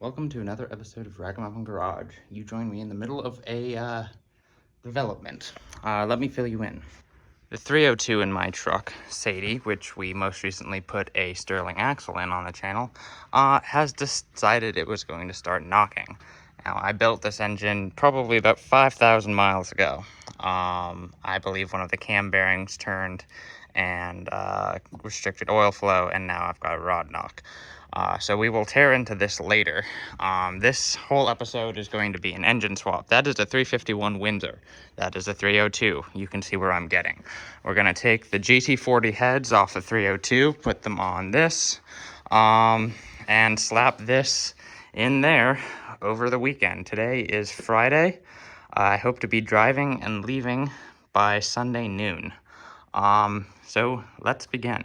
Welcome to another episode of Ragamuffin Garage. You join me in the middle of a development. Let me fill you in. The 302 in my truck, Sadie, which we most recently put a Sterling axle in on the channel, has decided it was going to start knocking. Now, I built this engine probably about 5,000 miles ago. I believe one of the cam bearings turned and restricted oil flow, and now I've got a rod knock. So we will tear into this later. This whole episode is going to be an engine swap. That is a 351 Windsor. That is a 302. You can see where I'm getting. We're going to take the GT40 heads off the 302, put them on this, and slap this in there over the weekend. Today is Friday. I hope to be driving and leaving by Sunday noon. So let's begin.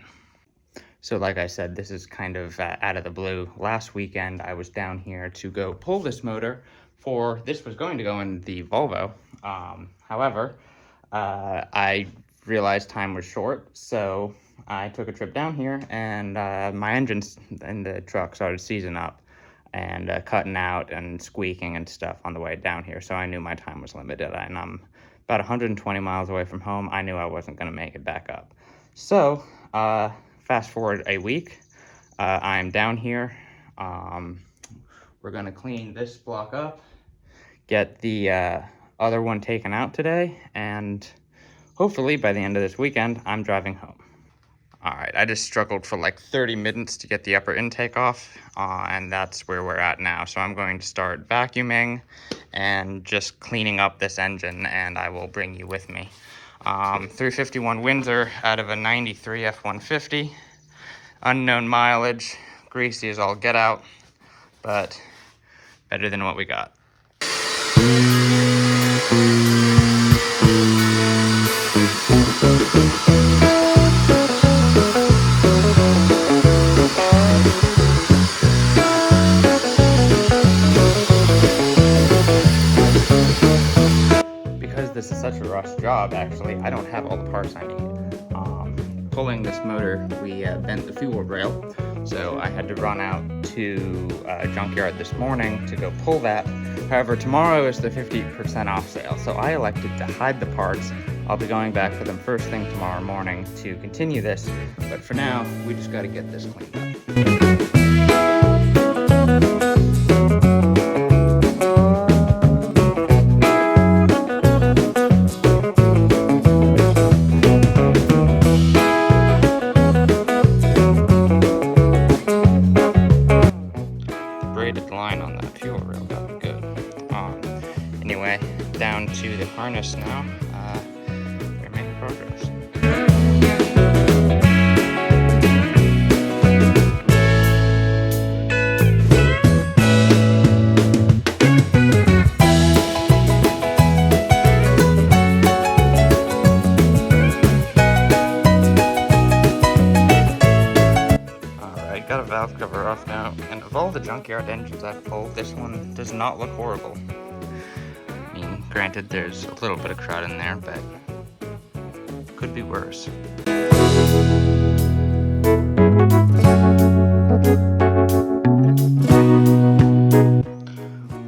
So like I said, this is kind of out of the blue. Last weekend, I was down here to go pull this motor this was going to go in the Volvo. However, I realized time was short, so I took a trip down here and my engines in the truck started seizing up and cutting out and squeaking and stuff on the way down here. So I knew my time was limited, and I'm about 120 miles away from home. I knew I wasn't going to make it back up. So, fast forward a week, I'm down here. We're gonna clean this block up, get the other one taken out today, and hopefully by the end of this weekend, I'm driving home. All right, I just struggled for like 30 minutes to get the upper intake off, and that's where we're at now. So I'm going to start vacuuming and just cleaning up this engine, and I will bring you with me. 351 Windsor out of a 93 F-150. Unknown mileage, greasy as all get out, but better than what we got. Because this is such a rush job, actually, I don't have all the parts I need. Pulling this motor, we bent the fuel rail, so I had to run out to a junkyard this morning to go pull that. However, tomorrow is the 50% off sale, so I elected to hide the parts. I'll be going back for them first thing tomorrow morning to continue this, but for now, we just got to get this cleaned up. Anyway, down to the harness now. We're making progress. Alright, got a valve cover off now, and of all the junkyard engines I've pulled, this one does not look horrible. Granted, there's a little bit of crud in there, but could be worse.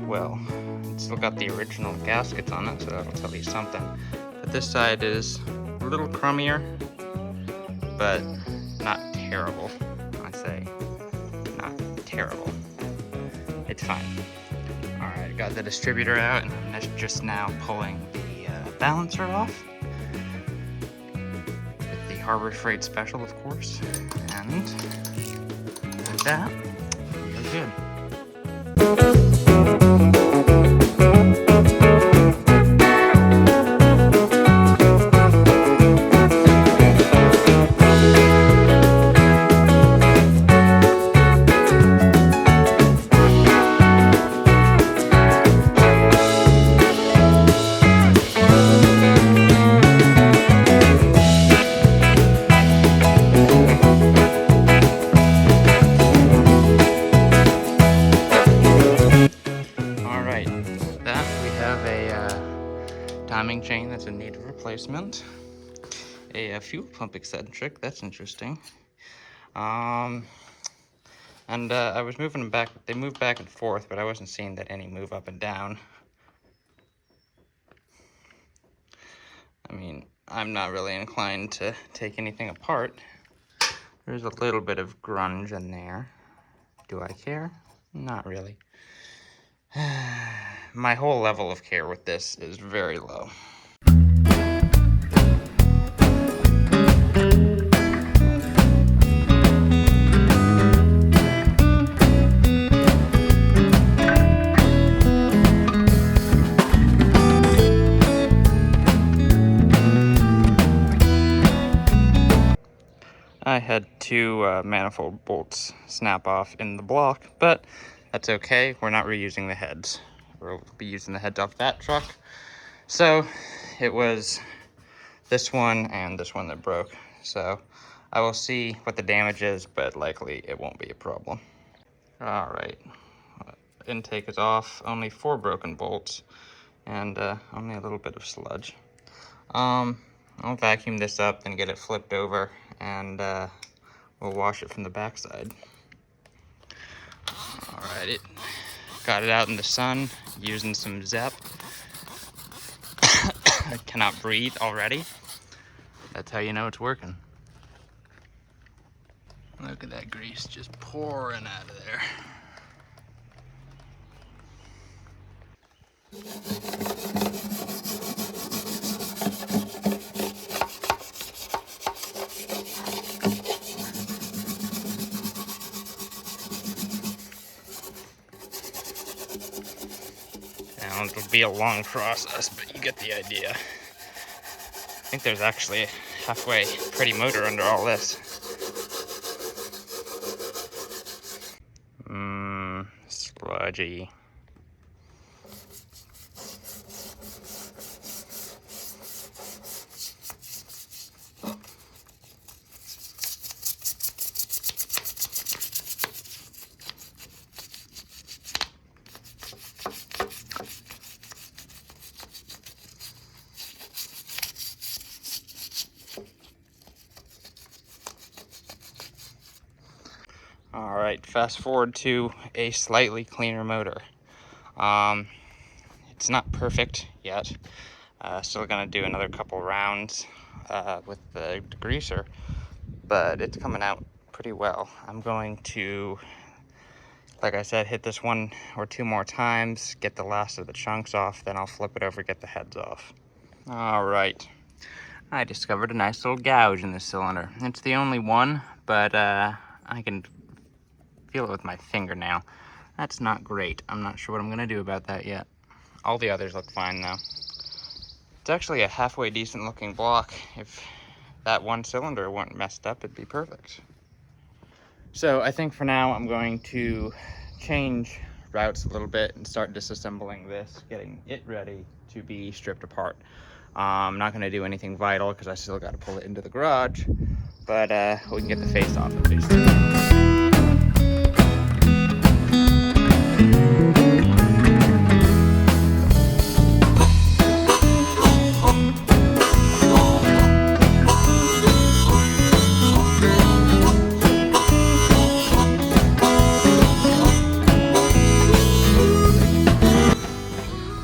Well, it's still got the original gaskets on it, so that'll tell you something. But this side is a little crummier, but not terrible. I say not terrible. It's fine. Alright, got the distributor out, and I'm just now pulling the balancer off. With the Harbor Freight Special, of course. And with that, we're good. Timing chain that's in need of replacement. A fuel pump eccentric, that's interesting. And And I was moving them back. They moved back and forth, but I wasn't seeing that any move up and down. I mean, I'm not really inclined to take anything apart. There's a little bit of grunge in there. Do I care? Not really. My whole level of care with this is very low. I had two manifold bolts snap off in the block, but that's okay. We're not reusing the heads. We'll be using the heads off that truck. So it was this one and this one that broke. So I will see what the damage is, but likely it won't be a problem. All right, intake is off. Only 4 broken bolts and only a little bit of sludge. I'll vacuum this up and get it flipped over, and we'll wash it from the backside. Alright, got it out in the sun using some Zep. I cannot breathe already. That's how you know it's working. Look at that grease just pouring out of there. Now, it'll be a long process, but you get the idea. I think there's actually a halfway pretty motor under all this. Sludgy. All right, fast forward to a slightly cleaner motor. It's not perfect yet. Still gonna do another couple rounds with the degreaser, but it's coming out pretty well. I'm going to, like I said, hit this 1 or 2 more times, get the last of the chunks off, then I'll flip it over, get the heads off. All right, I discovered a nice little gouge in this cylinder. It's the only one, but I can feel it with my fingernail. That's not great. I'm not sure what I'm gonna do about that yet. All the others look fine though. It's actually a halfway decent looking block. If that one cylinder weren't messed up, it'd be perfect. So I think for now I'm going to change routes a little bit and start disassembling this, getting it ready to be stripped apart. I'm not gonna do anything vital because I still gotta pull it into the garage, but we can get the face off at least.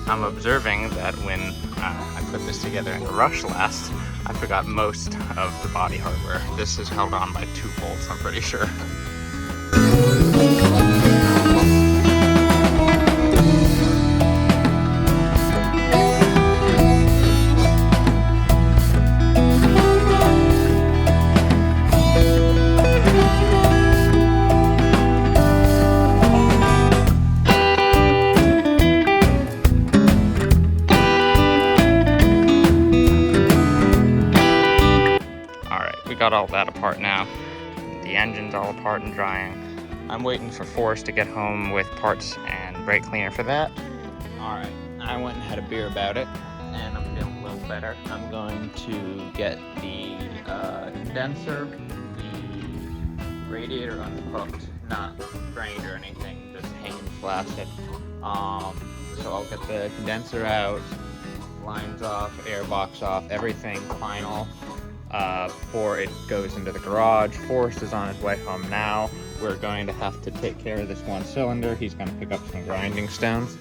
I'm observing that when I put this together in the rush last, I forgot most of the body hardware. This is held on by 2 bolts, I'm pretty sure. Got all that apart now. The engine's all apart and drying. I'm waiting for Forrest to get home with parts and brake cleaner for that. Alright, I went and had a beer about it, and I'm feeling a little better. I'm going to get the condenser, the radiator unhooked, not drained or anything, just hanging flaccid. So I'll get the condenser out, lines off, air box off, everything final. Before it goes into the garage. Forrest is on his way home now. we're going to have to take care of this one cylinder. He's going to pick up some grinding stones.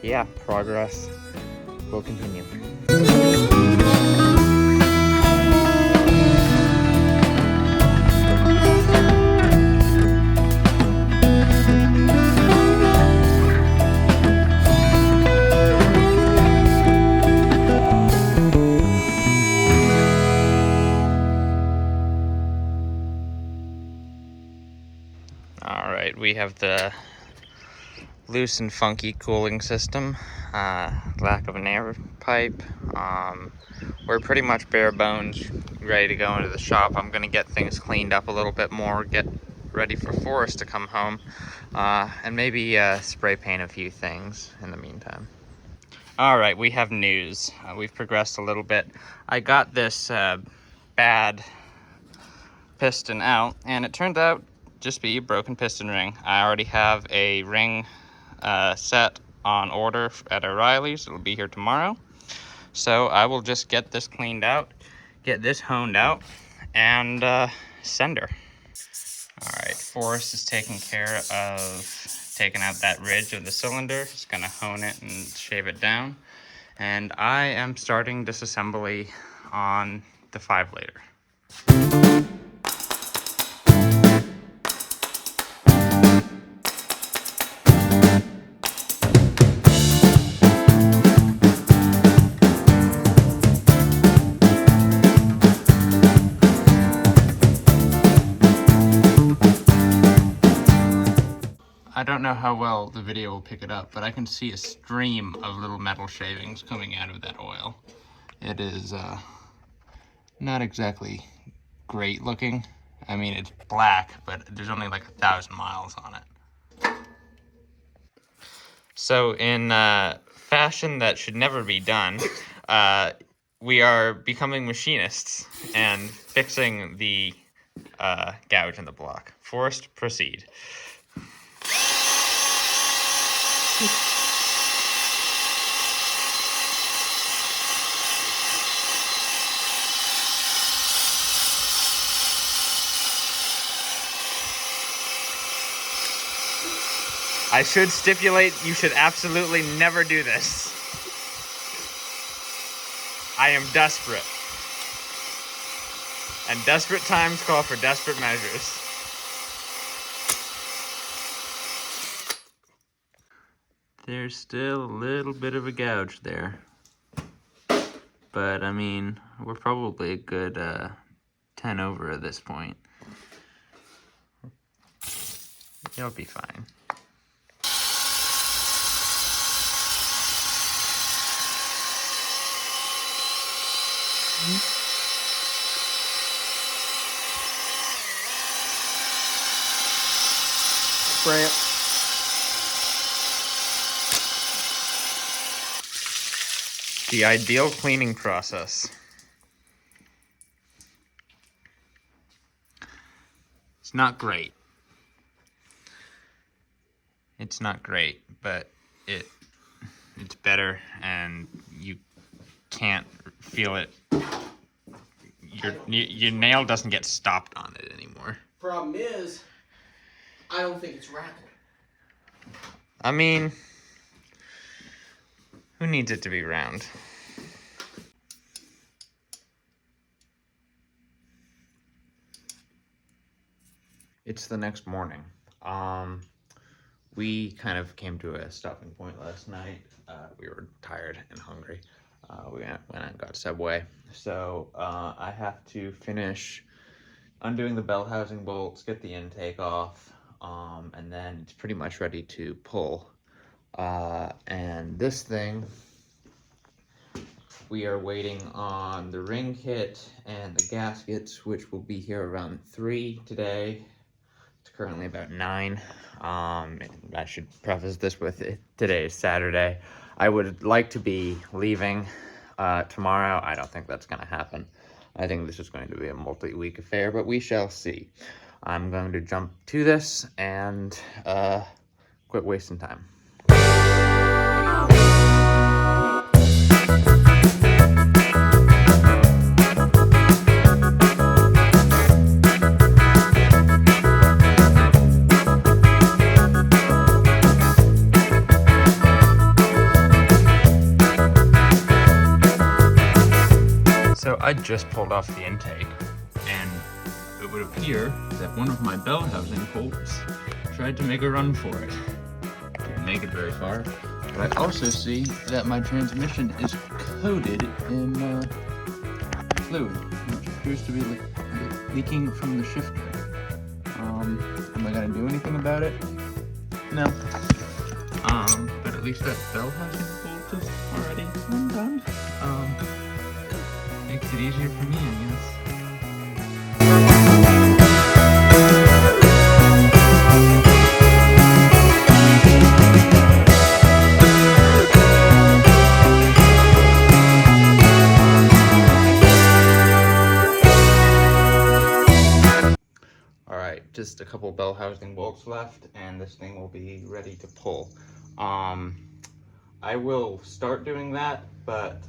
Yeah, progress will continue. Alright, we have the loose and funky cooling system, lack of an air pipe. We're pretty much bare bones, ready to go into the shop. I'm gonna get things cleaned up a little bit more, get ready for Forrest to come home, and maybe spray paint a few things in the meantime. Alright, we have news. We've progressed a little bit. I got this bad piston out, and it turned out just be a broken piston ring. I already have a ring set on order at O'Reilly's. It'll be here tomorrow. So I will just get this cleaned out, get this honed out, and send her. All right, Forrest is taking care of taking out that ridge of the cylinder. He's gonna hone it and shave it down. And I am starting disassembly on the 5-liter. I don't know how well the video will pick it up, but I can see a stream of little metal shavings coming out of that oil. It is not exactly great looking. I mean, it's black, but there's only like 1,000 miles on it. So in fashion that should never be done, we are becoming machinists and fixing the gouge in the block. Forrest, proceed. I should stipulate you should absolutely never do this. I am desperate. And desperate times call for desperate measures. There's still a little bit of a gouge there. But, I mean, we're probably a good 10 over at this point. You'll be fine. Spray it. The ideal cleaning process. It's not great. It's not great, but it's better, and you can't feel it. Your nail doesn't get stopped on it anymore. Problem is, I don't think it's rattled. I mean, who needs it to be round? It's the next morning. We kind of came to a stopping point last night. We were tired and hungry. We went and got Subway. So I have to finish undoing the bell housing bolts, get the intake off, and then it's pretty much ready to pull. And this thing, we are waiting on the ring kit and the gaskets, which will be here around 3 today. It's currently about 9. I should preface this with today is Saturday. I would like to be leaving tomorrow. I don't think that's going to happen. I think this is going to be a multi-week affair, but we shall see. I'm going to jump to this and quit wasting time. I just pulled off the intake, and it would appear that one of my bell housing bolts tried to make a run for it. Didn't make it very far, but I also see that my transmission is coated in fluid, which appears to be leaking from the shifter. Am I gonna do anything about it? No. But at least that bell housing bolt is already undone. Makes it easier for me, I guess. Alright, just a couple bell housing bolts left, and this thing will be ready to pull. I will start doing that, but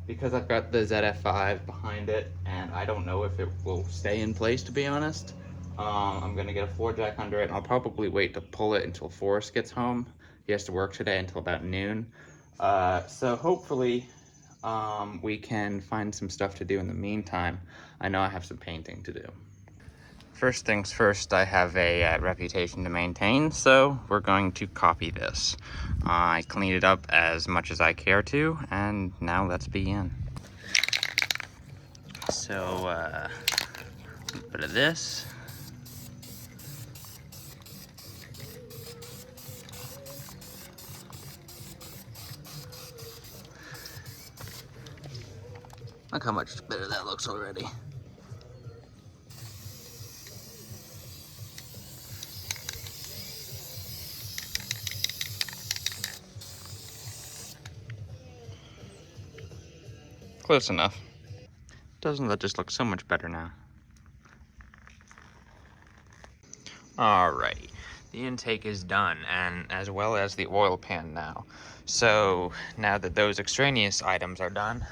because I've got the ZF5 behind it, and I don't know if it will stay in place, to be honest, I'm gonna get a floor jack under it, and I'll probably wait to pull it until Forrest gets home. He has to work today until about noon. So hopefully we can find some stuff to do in the meantime. I know I have some painting to do. First things first, I have a reputation to maintain, so we're going to copy this. I cleaned it up as much as I care to, and now let's begin. So, a bit of this. Look how much better that looks already. Close enough. Doesn't that just look so much better now? Alrighty, the intake is done, and as well as the oil pan now. So now that those extraneous items are done,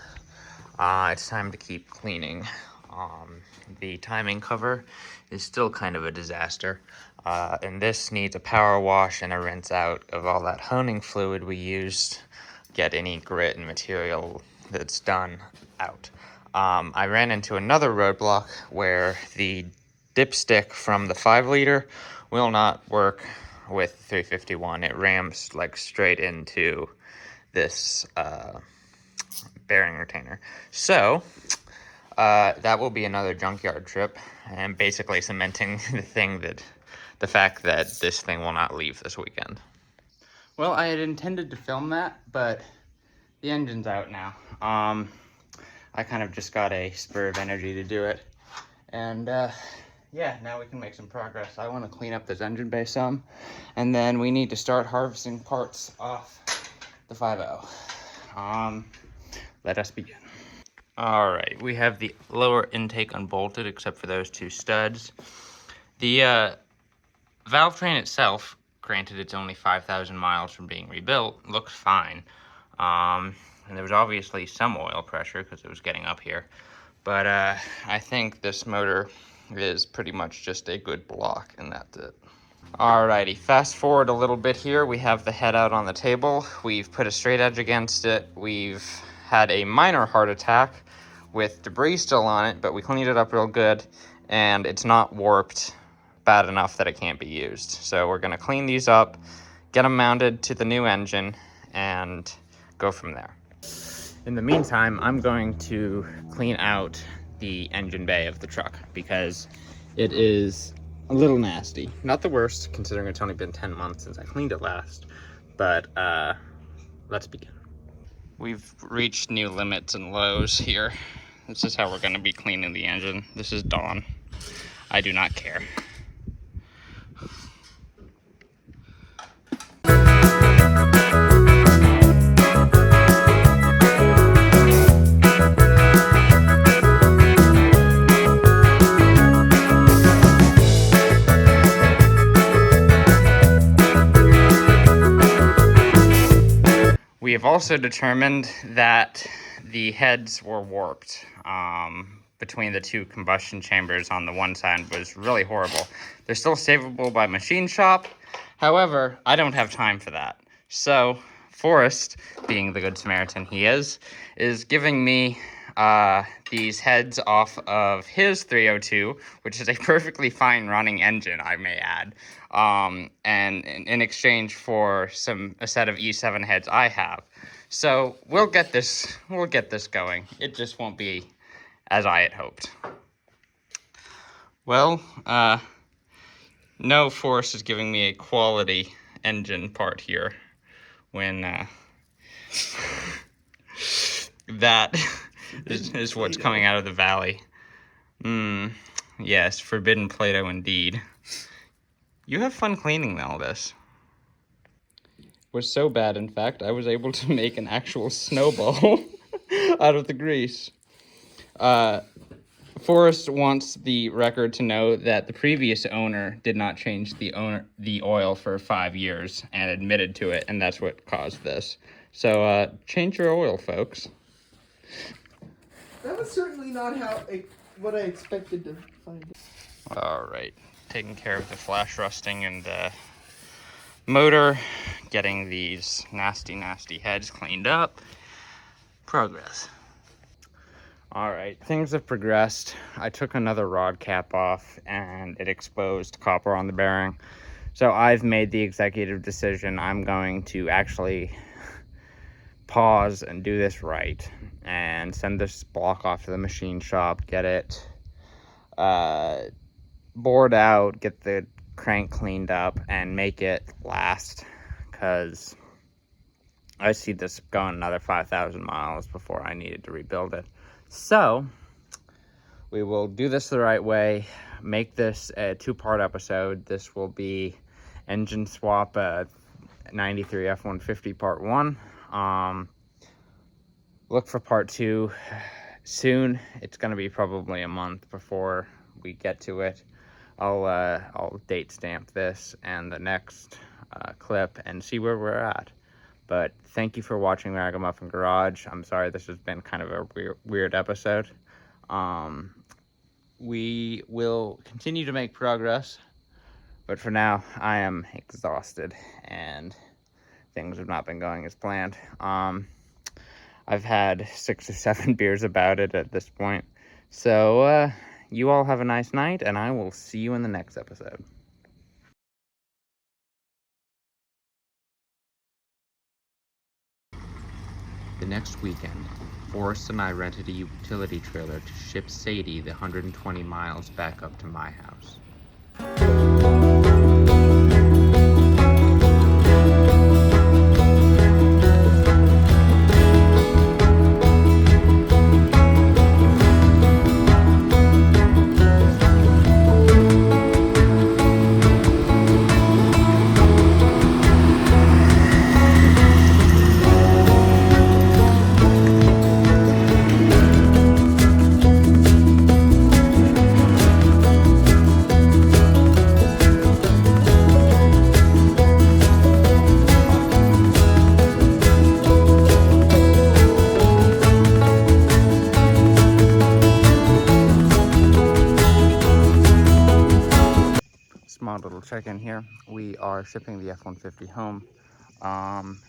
it's time to keep cleaning. The timing cover is still kind of a disaster, and this needs a power wash and a rinse out of all that honing fluid we used. Get any grit and material that's done out. I ran into another roadblock where the dipstick from the 5-liter will not work with 351. It rams like straight into this bearing retainer. So that will be another junkyard trip, and basically cementing the fact that this thing will not leave this weekend. Well, I had intended to film that, but the engine's out now. I kind of just got a spur of energy to do it. And yeah, now we can make some progress. I want to clean up this engine bay some, and then we need to start harvesting parts off the 5.0. Let us begin. All right, we have the lower intake unbolted except for those two studs. The valve train itself, granted it's only 5,000 miles from being rebuilt, looks fine. And there was obviously some oil pressure because it was getting up here. But I think this motor is pretty much just a good block, and that's it. Alrighty, fast forward a little bit here. We have the head out on the table. We've put a straight edge against it. We've had a minor heart attack with debris still on it, but we cleaned it up real good, and it's not warped bad enough that it can't be used. So we're gonna clean these up, get them mounted to the new engine, and go from there. In the meantime, I'm going to clean out the engine bay of the truck because it is a little nasty. Not the worst, considering it's only been 10 months since I cleaned it last, but let's begin. We've reached new limits and lows here. This is how we're going to be cleaning the engine. This is dawn. I do not care. We have also determined that the heads were warped. Between the two combustion chambers on the one side was really horrible. They're still savable by machine shop. However, I don't have time for that. So Forrest, being the good Samaritan he is giving me these heads off of his 302, which is a perfectly fine running engine, I may add. And in exchange for a set of E7 heads I have. So we'll get this going. It just won't be as I had hoped. Well, no Forrest is giving me a quality engine part here when that is what's coming out of the valley. Yes, forbidden Play-Doh indeed. You have fun cleaning all this. Was so bad, in fact, I was able to make an actual snowball out of the grease. Forrest wants the record to know that the previous owner did not change the oil for 5 years and admitted to it, and that's what caused this. So change your oil, folks. That was certainly not what I expected to find. All right, taking care of the flash rusting and the motor, getting these nasty heads cleaned up. Progress. All right, things have progressed. I took another rod cap off and it exposed copper on the bearing. So I've made the executive decision. I'm going to actually pause and do this right and send this block off to the machine shop, get it bored out, get the crank cleaned up, and make it last, because I see this going another 5,000 miles before I needed to rebuild it. So we will do this the right way, make this a 2-part episode. This will be engine swap 93 F-150 part 1. Look for part 2 soon. It's going to be probably a month before we get to it. I'll date stamp this and the next clip and see where we're at. But thank you for watching Ragamuffin Garage. I'm sorry this has been kind of a weird episode. We will continue to make progress, but for now I am exhausted and things have not been going as planned. I've had 6 or 7 beers about it at this point. So you all have a nice night, and I will see you in the next episode. The next weekend, Forrest and I rented a utility trailer to ship Sadie the 120 miles back up to my house. Small little check-in here. We are shipping the F-150 home.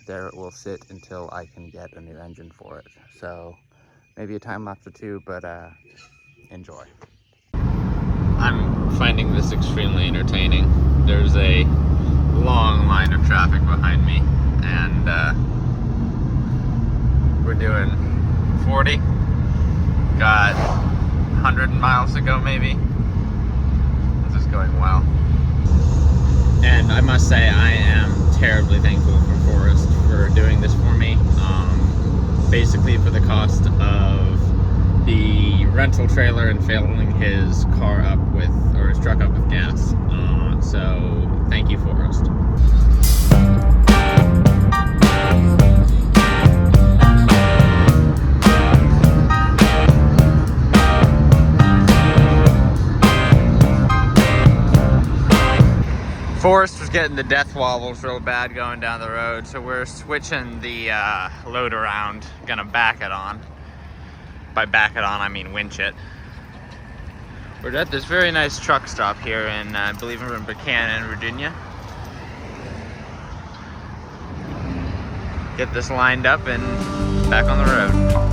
There it will sit until I can get a new engine for it. So maybe a time lapse or 2, but enjoy. I'm finding this extremely entertaining. There's a long line of traffic behind me, and we're doing 40. Got 100 miles to go maybe. This is going well. And I must say, I am terribly thankful for Forrest for doing this for me. Basically for the cost of the rental trailer and filling his car up with, or his truck up with gas. So thank you, Forrest. Forrest was getting the death wobbles real bad going down the road, so we're switching the load around, gonna back it on. By back it on, I mean winch it. We're at this very nice truck stop here in, I believe we're in Buchanan, Virginia. Get this lined up and back on the road.